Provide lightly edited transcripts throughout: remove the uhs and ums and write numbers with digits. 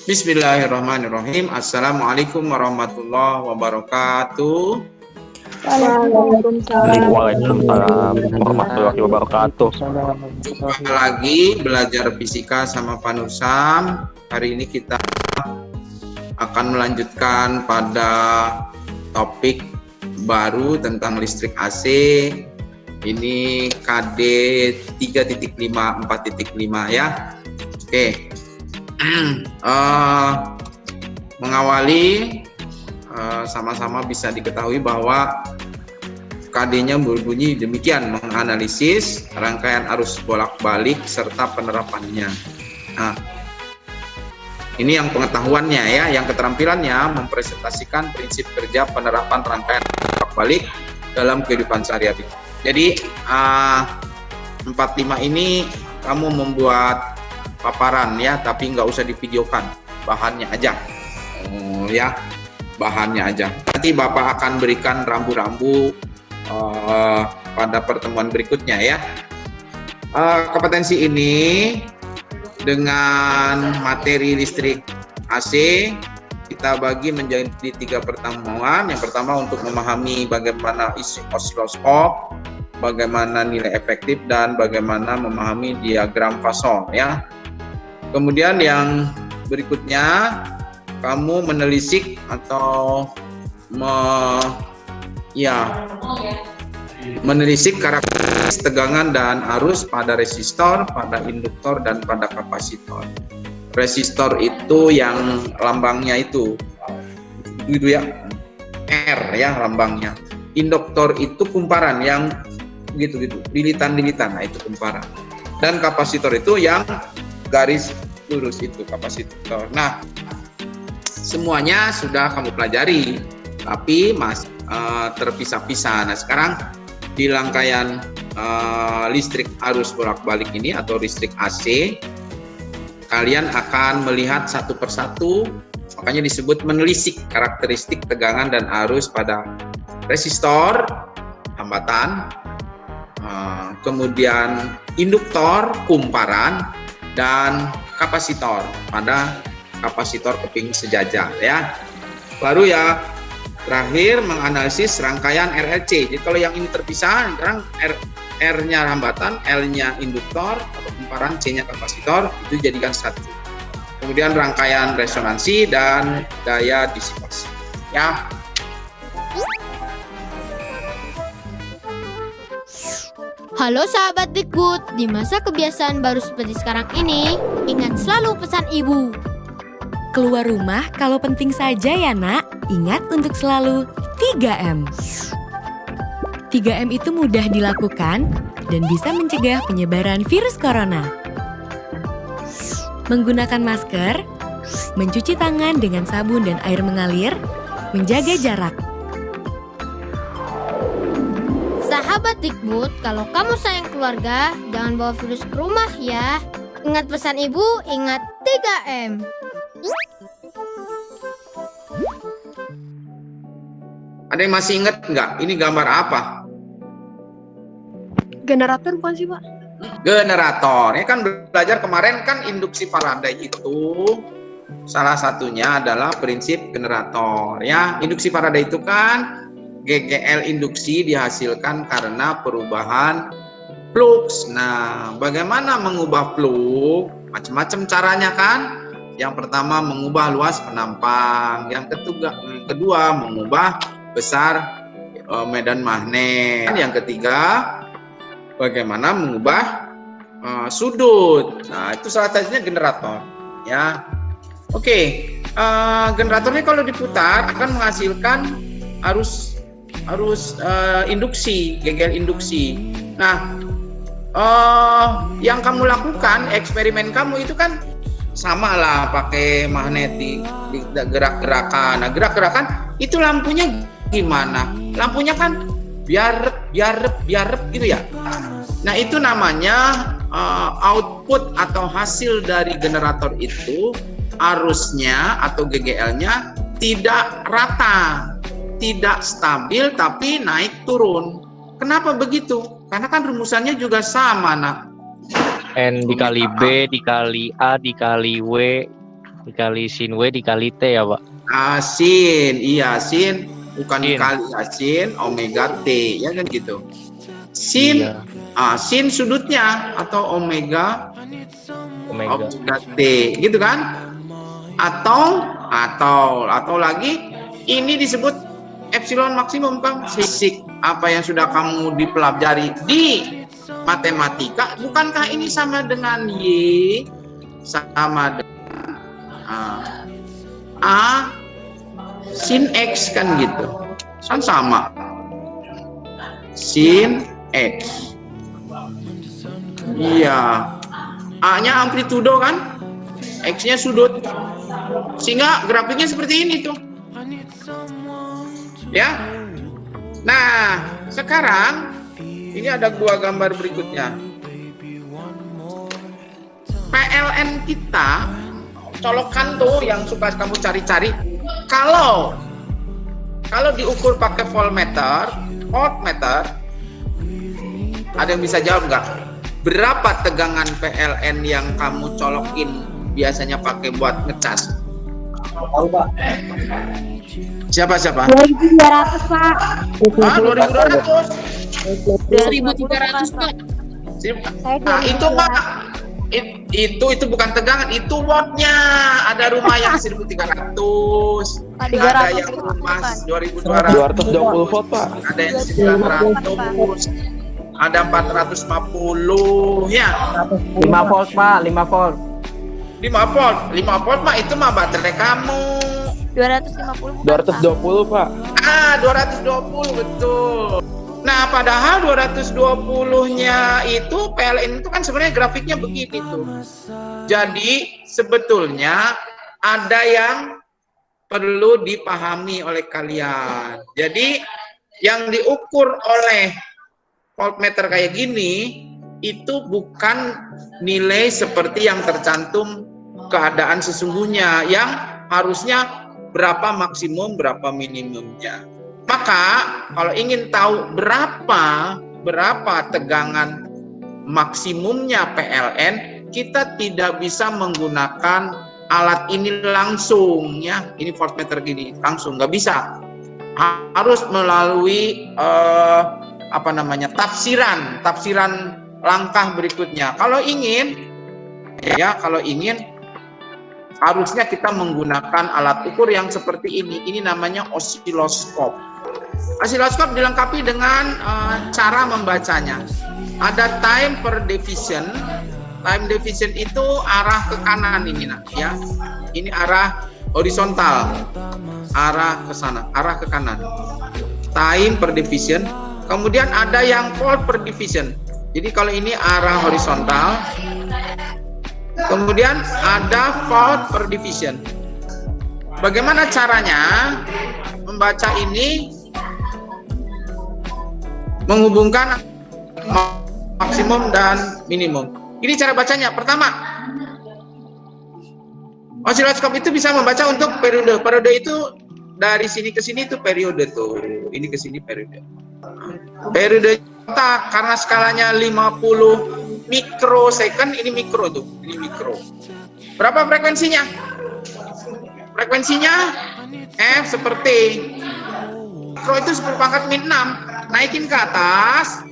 Bismillahirrahmanirrahim. Assalamualaikum warahmatullahi wabarakatuh. Waalaikumsalam. Waalaikumsalam warahmatullahi wabarakatuh. Jumpa lagi belajar fisika sama Pak Nursam. Hari ini kita akan melanjutkan pada topik baru tentang listrik AC. Ini KD 3.5 4.5 ya. Oke. Mengawali sama-sama bisa diketahui bahwa KD-nya berbunyi demikian: menganalisis rangkaian arus bolak-balik serta penerapannya. Nah, ini yang pengetahuannya ya, yang keterampilannya mempresentasikan prinsip kerja penerapan rangkaian bolak-balik dalam kehidupan sehari-hari. Jadi 45 ini kamu membuat paparan ya, tapi nggak usah divideokan, bahannya aja. Ya, bahannya aja. Nanti Bapak akan berikan rambu-rambu pada pertemuan berikutnya ya. Kompetensi ini dengan materi listrik AC kita bagi menjadi 3 pertemuan. Yang pertama untuk memahami bagaimana isi osiloskop, bagaimana nilai efektif, dan bagaimana memahami diagram fason ya. Kemudian yang berikutnya kamu menelisik atau menelisik karakteristik tegangan dan arus pada resistor, pada induktor, dan pada kapasitor. Resistor itu yang lambangnya itu ya, R ya lambangnya. Induktor itu kumparan yang gitu-gitu, lilitan-lilitan, nah itu kumparan. Dan kapasitor itu yang garis lurus, itu kapasitor. Nah, semuanya sudah kamu pelajari, tapi masih terpisah-pisah. Nah, sekarang di rangkaian listrik arus bolak-balik ini atau listrik AC, kalian akan melihat satu persatu, makanya disebut menelisik karakteristik tegangan dan arus pada resistor, hambatan, kemudian induktor, kumparan, dan kapasitor pada kapasitor keping sejajar ya. Baru ya terakhir menganalisis rangkaian RLC. Jadi kalau yang ini terpisah, sekarang R-nya hambatan, L-nya induktor atau kumparan, C-nya kapasitor, itu jadikan satu. Kemudian rangkaian resonansi dan daya disipasi ya. Halo sahabat Dikbud, di masa kebiasaan baru seperti sekarang ini, ingat selalu pesan ibu. Keluar rumah kalau penting saja ya nak, ingat untuk selalu 3M. 3M itu mudah dilakukan dan bisa mencegah penyebaran virus corona. Menggunakan masker, mencuci tangan dengan sabun dan air mengalir, menjaga jarak. Sahabat Dikbud, kalau kamu sayang keluarga, jangan bawa virus ke rumah ya. Ingat pesan ibu, ingat 3M. Ada yang masih ingat nggak? Ini gambar apa? Generator bukan sih Pak? Generator. Ini kan belajar kemarin kan induksi Faraday itu salah satunya adalah prinsip generator ya. Induksi Faraday itu kan GGL induksi dihasilkan karena perubahan flux. Nah, bagaimana mengubah flux? Macam-macam caranya kan. Yang pertama mengubah luas penampang, yang kedua mengubah besar medan magnet, yang ketiga bagaimana mengubah sudut. Nah, itu salah satunya generator ya. Oke, generatornya kalau diputar akan menghasilkan arus induksi, GGL induksi. Nah, yang kamu lakukan, eksperimen kamu itu kan sama lah, pakai magnetik, gerak-gerakan. Nah, gerak-gerakan itu lampunya gimana? Lampunya kan biarep gitu ya. Nah, itu namanya output atau hasil dari generator itu arusnya atau GGL-nya tidak rata, tidak stabil, tapi naik turun. Kenapa begitu? Karena kan rumusannya juga sama, nak. N dikali B dikali A dikali W Dikali sin W dikali T ya, Pak. Sin, iya sin, bukan Sin. dikali sin omega T, ya kan gitu. Sin, Iya. sin sudutnya atau omega Omega. T, gitu kan? Atau lagi ini disebut epsilon maksimum, Kang. Fisik apa yang sudah kamu dipelajari di matematika, bukankah ini sama dengan Y sama dengan A sin X kan gitu, kan sama sin X. Iya, A-nya amplitudo kan, X-nya sudut, sehingga grafiknya seperti ini tuh ya. Nah sekarang ini ada dua gambar berikutnya. PLN kita colokan tuh yang suka kamu cari-cari. Kalau diukur pakai voltmeter, ada yang bisa jawab nggak? Berapa tegangan PLN yang kamu colokin biasanya pakai buat ngecas? Tahu, Pak. Siapa? 2.300, Pak. 2.200. 2.300, Pak. Nah, itu Pak, itu bukan tegangan, itu wattnya. Ada rumah yang 1.300, ada yang rumah 2.200, 220 volt, Pak. ada yang 900, ada 450 ya. 5 volt, Pak, 5 volt. 5 volt mah itu mah baterai kamu. 250, bukan, 220, Pak. 220 betul. Nah, padahal 220-nya itu PLN itu kan sebenarnya grafiknya begini tuh. Jadi sebetulnya ada yang perlu dipahami oleh kalian. Jadi yang diukur oleh voltmeter kayak gini itu bukan nilai seperti yang tercantum keadaan sesungguhnya yang harusnya berapa maksimum, berapa minimumnya. Maka kalau ingin tahu berapa tegangan maksimumnya PLN, kita tidak bisa menggunakan alat ini langsung ya. Ini voltmeter gini langsung nggak bisa. Harus melalui tafsiran langkah berikutnya. Kalau ingin harusnya kita menggunakan alat ukur yang seperti ini. Ini namanya osiloskop. Osiloskop dilengkapi dengan cara membacanya. Ada time per division. Time division itu arah ke kanan ini ya. Ini arah horizontal. Arah ke sana, arah ke kanan. Time per division. Kemudian ada yang volt per division. Jadi kalau ini arah horizontal. Kemudian ada volt per division. Bagaimana caranya membaca ini? Menghubungkan maksimum dan minimum. Ini cara bacanya. Pertama, osiloskop itu bisa membaca untuk periode. Periode itu dari sini ke sini itu periode tuh. Ini ke sini periode. Periode karena skalanya 50 mikrosecond, ini mikro tuh. Ini mikro. Berapa frekuensinya? Frekuensinya F seperti mikro itu 10⁻⁻⁶. Naikin ke atas,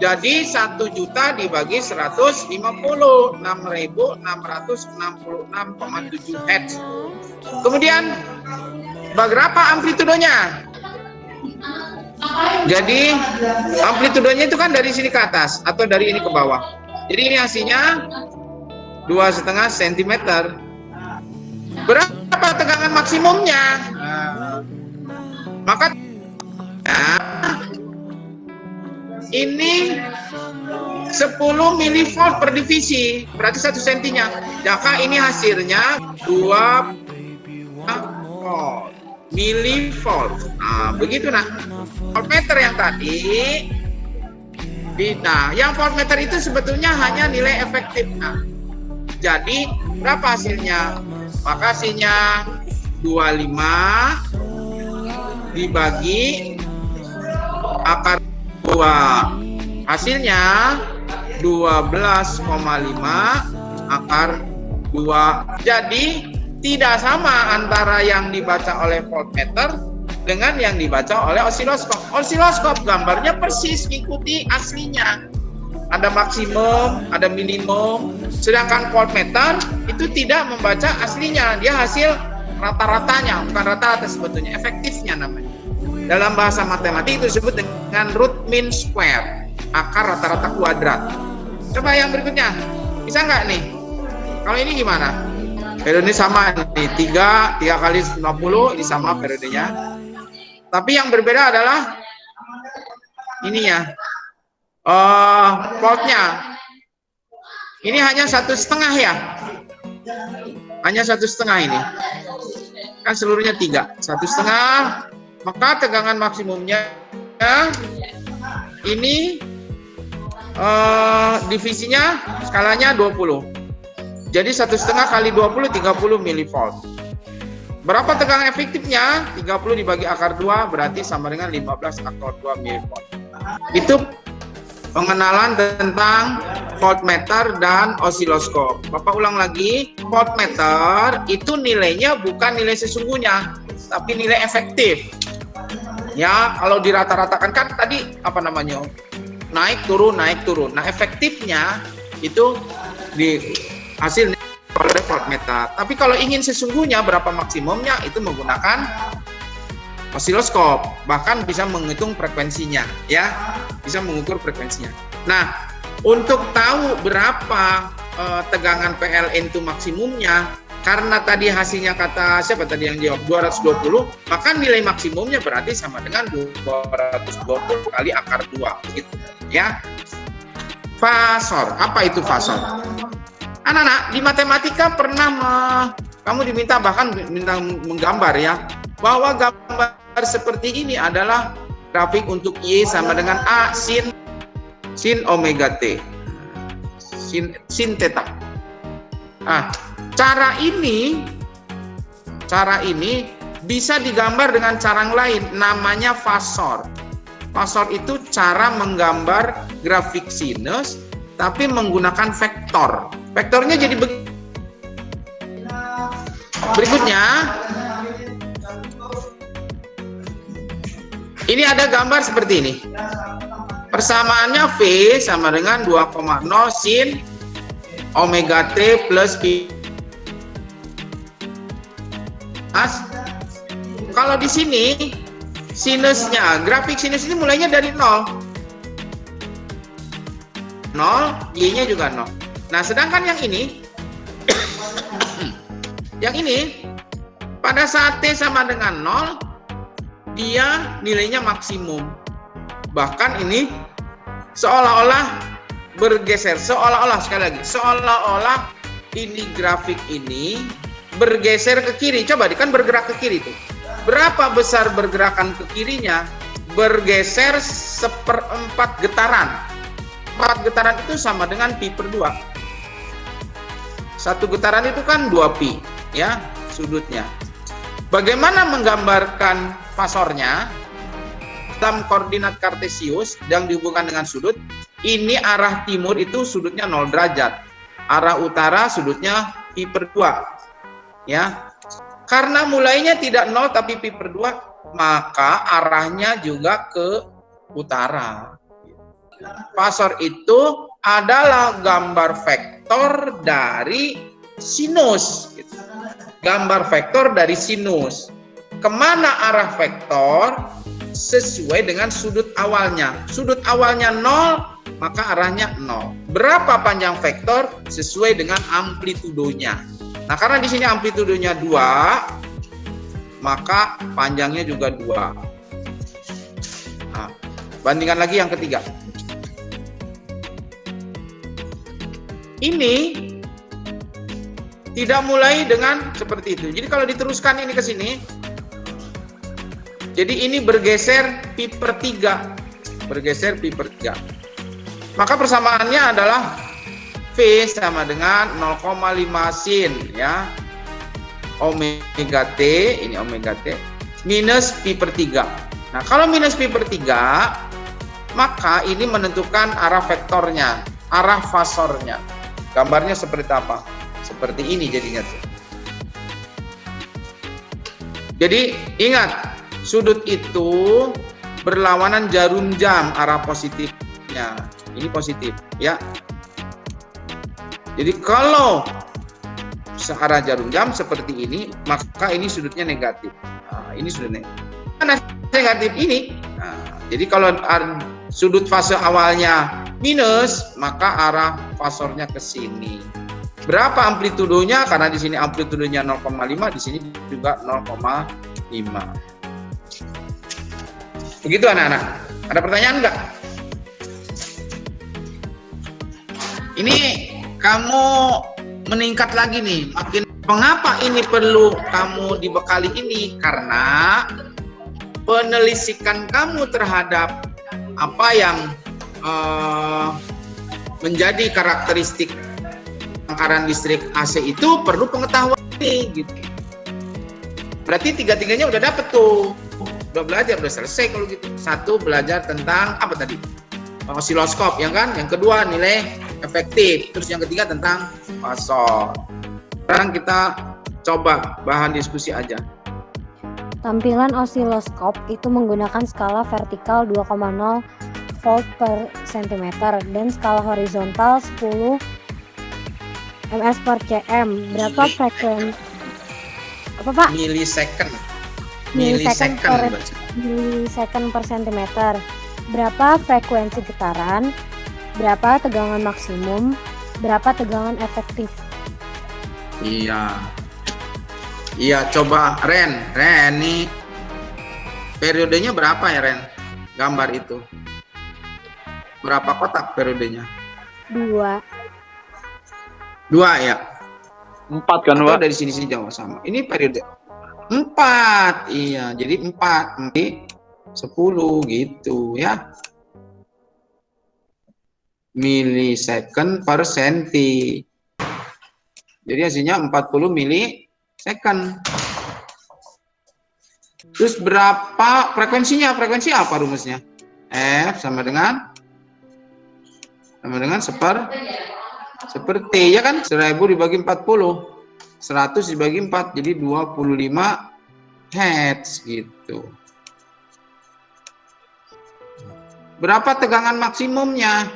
jadi 1 juta dibagi 150, 6.666,7 Hz. Kemudian berapa amplitudenya? Jadi amplitudenya itu kan dari sini ke atas atau dari ini ke bawah. Jadi ini hasilnya 2,5 cm. Berapa tegangan maksimumnya? Maka ini 10 milivolt per divisi, berarti 1 sentinya. Maka ini hasilnya 2 milivolt. Nah, begitu nah. Voltmeter yang tadi, nah, yang voltmeter itu sebetulnya hanya nilai efektif. Nah, jadi berapa hasilnya? Maka hasilnya 25 dibagi akar 2, hasilnya 12,5 akar 2. Jadi tidak sama antara yang dibaca oleh voltmeter dengan yang dibaca oleh osiloskop. Osiloskop gambarnya persis mengikuti aslinya. Ada maksimum, ada minimum. Sedangkan voltmeter itu tidak membaca aslinya. Dia hasil rata-ratanya, bukan rata-rata sebetulnya, efektifnya namanya. Dalam bahasa matematik itu disebut dengan root mean square, akar rata-rata kuadrat. Coba yang berikutnya, bisa nggak nih? Kalau ini gimana? Periode sama nih, 3 kali 50, ini sama periodenya. Tapi yang berbeda adalah ininya, voltnya. Ini hanya 1,5 ya, hanya 1,5 ini. Kan seluruhnya 3, 1,5. Maka tegangan maksimumnya ini divisinya skalanya 20. Jadi 1,5 kali 20, 30 milivolt. Berapa tegangan efektifnya? 30 dibagi akar 2 berarti sama dengan 15 akar 2 milivolt. Itu pengenalan tentang voltmeter dan osiloskop. Bapak ulang lagi, voltmeter itu nilainya bukan nilai sesungguhnya, tapi nilai efektif. Ya, kalau dirata-ratakan kan tadi apa namanya? Naik turun. Nah, efektifnya itu di hasil oleh voltmeter. Tapi kalau ingin sesungguhnya berapa maksimumnya itu menggunakan osiloskop, bahkan bisa menghitung frekuensinya, ya, bisa mengukur frekuensinya. Nah, untuk tahu berapa tegangan PLN itu maksimumnya, karena tadi hasilnya kata siapa tadi yang jawab 220, maka nilai maksimumnya berarti sama dengan 220 kali akar 2, gitu, ya. Fasor, apa itu fasor? Anak-anak, di matematika pernah kamu diminta menggambar ya, bahwa gambar seperti ini adalah grafik untuk Y sama dengan A sin omega T, sin theta. Nah, cara ini bisa digambar dengan cara yang lain, namanya fasor. Fasor itu cara menggambar grafik sinus tapi menggunakan vektor. Vektornya jadi berikutnya. Ini ada gambar seperti ini. Persamaannya V sama dengan 2,0 sin omega T plus pi. Kalau di sini sinusnya, grafik sinus ini mulainya dari 0, Y-nya juga 0. Nah, sedangkan yang ini, pada saat T sama dengan 0, dia nilainya maksimum. Bahkan ini seolah-olah bergeser, sekali lagi, seolah-olah ini grafik ini bergeser ke kiri. Coba kan bergerak ke kiri tuh. Berapa besar bergerakan ke kirinya? Bergeser 1/4 getaran. 4 getaran itu sama dengan pi per 2. 1 getaran itu kan 2 pi, ya, sudutnya. Bagaimana menggambarkan fasornya? Dalam koordinat kartesius yang dihubungkan dengan sudut, ini arah timur itu sudutnya 0 derajat. Arah utara sudutnya pi per 2. Ya. Karena mulainya tidak 0 tapi pi per 2, maka arahnya juga ke utara. Fasor itu adalah gambar vektor dari sinus. Gambar vektor dari sinus. Kemana arah vektor? Sesuai dengan sudut awalnya. Sudut awalnya 0, maka arahnya 0. Berapa panjang vektor? Sesuai dengan amplitudonya. Nah, karena di sini amplitudonya 2, maka panjangnya juga 2. Nah, bandingkan lagi yang ketiga. Ini tidak mulai dengan seperti itu. Jadi kalau diteruskan ini ke sini, jadi ini bergeser pi per 3. Bergeser pi per 3. Maka persamaannya adalah V sama dengan 0,5 sin, ya, omega T, ini omega T, minus pi per 3. Nah, kalau minus pi per 3, maka ini menentukan arah vektornya, arah fasornya. Gambarnya seperti apa? Seperti ini jadinya. Jadi ingat, sudut itu berlawanan jarum jam arah positifnya. Ini positif, ya. Jadi kalau searah jarum jam seperti ini, maka ini sudutnya negatif. Nah, ini sudut negatif. Mana negatif ini? Nah, jadi kalau sudut fase awalnya minus, maka arah fasornya ke sini. Berapa amplitudonya? Karena di sini amplitudonya 0,5, di sini juga 0,5. Begitu anak-anak. Ada pertanyaan enggak? Ini kamu meningkat lagi nih. Makin mengapa ini perlu kamu dibekali ini? Karena penelitian kamu terhadap apa yang menjadi karakteristik tangkaran listrik AC itu perlu pengetahuan ini, gitu. Berarti tiga-tiganya udah dapet tuh, udah belajar, udah selesai kalau gitu. Satu, belajar tentang apa tadi? Osiloskop, ya kan? Yang kedua, nilai efektif. Terus yang ketiga tentang fasor. Sekarang kita coba bahan diskusi aja. Tampilan osiloskop itu menggunakan skala vertikal 2,0 volt per cm dan skala horizontal 10 ms per cm. Berapa frekuensi? Apa Pak? Milisecond. Milisecond per cm. Berapa frekuensi getaran? Berapa tegangan maksimum? Berapa tegangan efektif? Iya. Iya, coba Ren nih periodenya berapa ya Ren? Gambar itu. Berapa kotak periodenya? 2. 2 ya? 4 kan, Pak? Dari sini jauh sama. Ini periode 4. Iya, jadi 4. Nanti 10 gitu ya. Milisecond per senti. Jadi hasilnya 40 milisecond. Terus berapa frekuensinya? Frekuensi apa rumusnya? F sama dengan seperti ya kan, 1000 dibagi 40, 100 dibagi 4, jadi 25 Hz gitu. Berapa tegangan maksimumnya?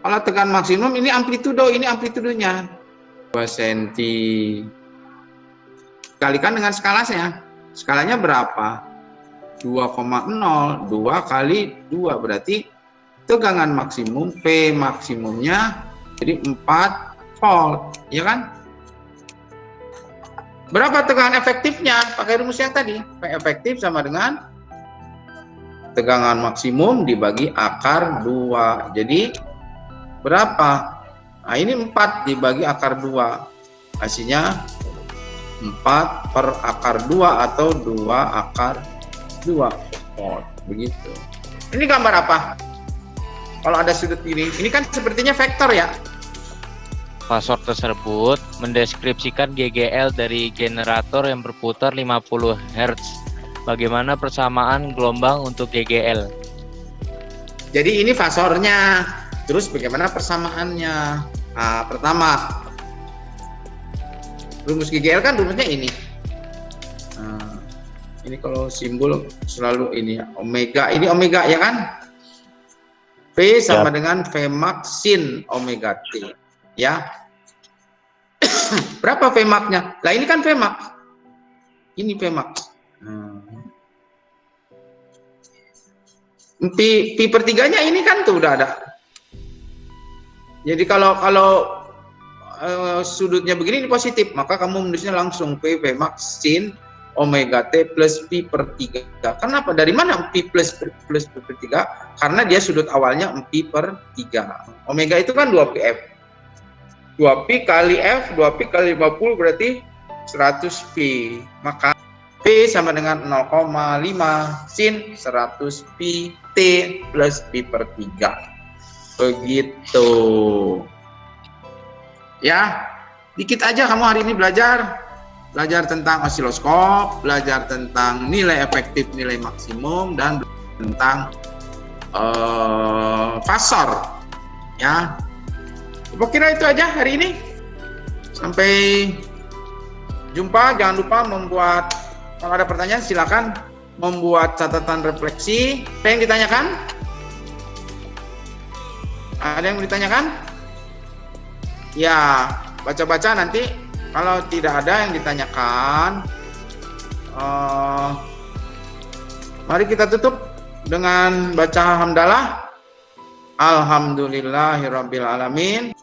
Kalau tegangan maksimum ini amplitudo, ini amplitudonya 2 cm. Kalikan dengan skalanya. Skalanya berapa? 2,0, 2 kali 2 berarti tegangan maksimum P maksimumnya jadi 4 volt, ya kan? Berapa tegangan efektifnya? Pakai rumus yang tadi. P efektif sama dengan tegangan maksimum dibagi akar 2. Jadi berapa? Nah, ini 4 dibagi akar 2. Hasilnya 4 per akar 2 atau 2 akar 2 volt. Begitu. Ini gambar apa? Kalau ada sudut ini kan sepertinya vektor ya. Fasor tersebut mendeskripsikan GGL dari generator yang berputar 50 Hz. Bagaimana persamaan gelombang untuk GGL? Jadi ini fasornya. Terus bagaimana persamaannya? Nah, pertama, rumus GGL kan rumusnya ini. Nah, ini kalau simbol selalu ini ya, omega. Ini omega ya kan? V sama dengan V max sin omega T. Ya. Berapa V max-nya? Lah ini kan V max. Ini V max. Pi per 3-nya ini kan tuh udah ada. Jadi kalau sudutnya begini ini positif, maka kamu menulisnya langsung V max sin omega T plus pi per 3. Kenapa? Dari mana pi plus per 3? Karena dia sudut awalnya pi per 3. Omega itu kan 2πf. 2pi kali f, 2pi kali 50 berarti 100 pi. Maka P sama dengan 0,5 sin 100 pi T plus pi per 3. Begitu. Ya, dikit aja kamu hari ini belajar tentang osiloskop, belajar tentang nilai efektif, nilai maksimum, dan tentang fasor. Ya, aku kira itu aja hari ini. Sampai jumpa. Jangan lupa membuat Kalau ada pertanyaan silakan membuat catatan refleksi. Ada yang ditanyakan? Ada yang ditanyakan? Ya, baca-baca nanti. Kalau tidak ada yang ditanyakan, mari kita tutup dengan baca hamdalah. Alhamdulillahirabbil alamin.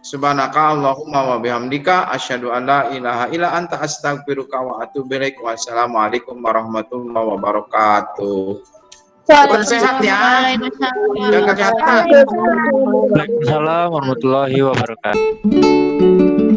Subhanaka Allahumma wa bihamdika asyhadu an la ilaha illa anta astaghfiruka wa atubu ilaik. Wassalamualaikum warahmatullahi wabarakatuh. Sehat ya. Jaga kesehatan. Waalaikumsalam warahmatullahi wabarakatuh.